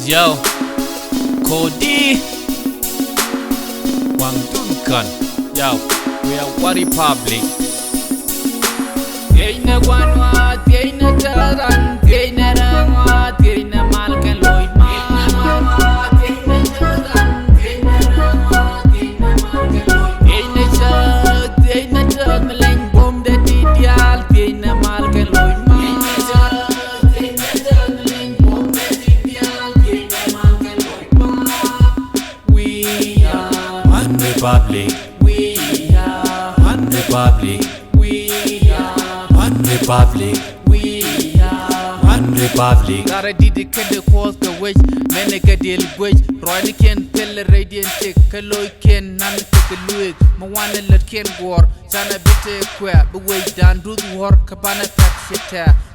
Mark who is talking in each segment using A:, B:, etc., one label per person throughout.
A: Yo, Cody Wang Duncan. Yo, we are War Republic.
B: Gaina Wanwa, Gaina Taran, Gaina Rangwa, Gaina Malkan Loy
A: Republic.
B: We are
A: One Republic.
B: We are
A: One Republic.
B: We are
A: One Republic.
B: Gara didi kende calls the wage, menega deal wage. Roy ken tell radiant tick, kaloy ken nan take a luig. Mawana let ken war, sana bitte qua, but wait down do the work, cabana fat shit.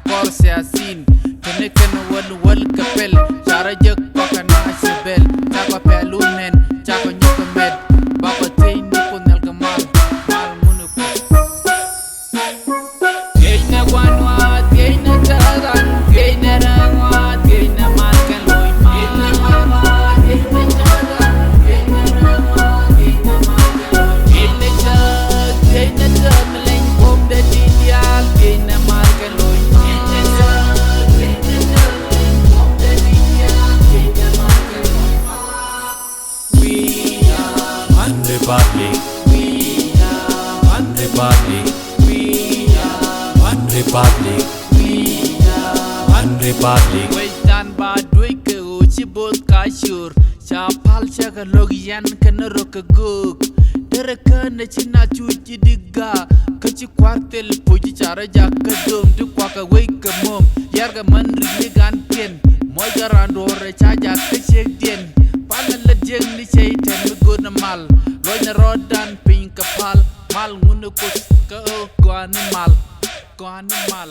B: Corse a scene, Tenekan well capel, Sara Jug Pakana Sibel, Taka Pelumen, Chako Nukamed, Baba Tain Nipon Elgamal, Malmunuko. Gaina Wanwa, Gaina Taran, Gaina Rangwa, Gaina Malkan Loy, Gaina Wanwa, Gaina Taran, Gaina Rangwa, Gaina Malkan Loy, Gaina Chad, Gaina Tamerling, Bob the Didial, Gaina Malkan Loy, Gaina Chad, Gaina Tamerling, Bob the Didial, Gaina Malkan Loy. We are
A: One Republic.
B: We are
A: One Republic.
B: We are
A: One Republic.
B: We are
A: One Republic.
B: Waitan ba duike uchi bot kashur Chapal chaka logian kana roka guk Dereka na china chuchi diga Kachi kwartel puji chara jaka dum Du kwaka wake mom Yarga man rini gan pien Moja randore chaja kachek dien Pana la jeng ni chay ten mi guna mal Loina rodan ping kapal Mal ngunu kus ka o kwa ni mal Kwa ni mal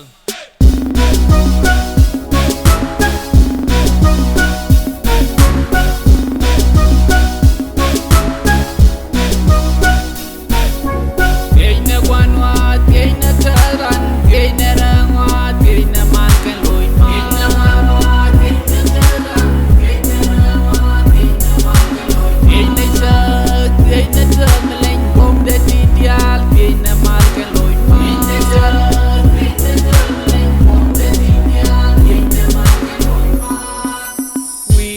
B: Gaina Wanwa, Gaina Taran, Gaina Rangwa, Gaina Malkan Loy Gaina Wanwa, Gaina Taran, Gaina Rangwa, Gaina Malkan Loy Gaina Chad, Gaina Tamerling, Bob the Didial, Gaina Malkan Loy Gaina Chad, Gaina Tamerling, Bob the Didial, Gaina Malkan Loy. We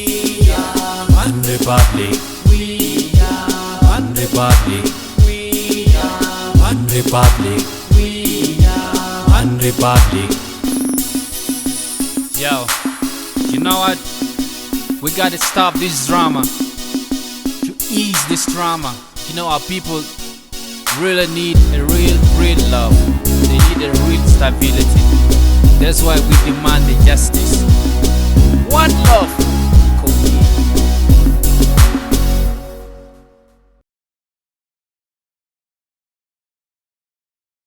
B: are
A: One Republic.
B: We are
A: One Republic.
B: We are
A: One Republic.
B: We are
A: One Republic. Yo, you know what? We gotta stop this drama. To ease this drama. You know our people really need a real love. They need a real stability. That's why we demand the justice. One love.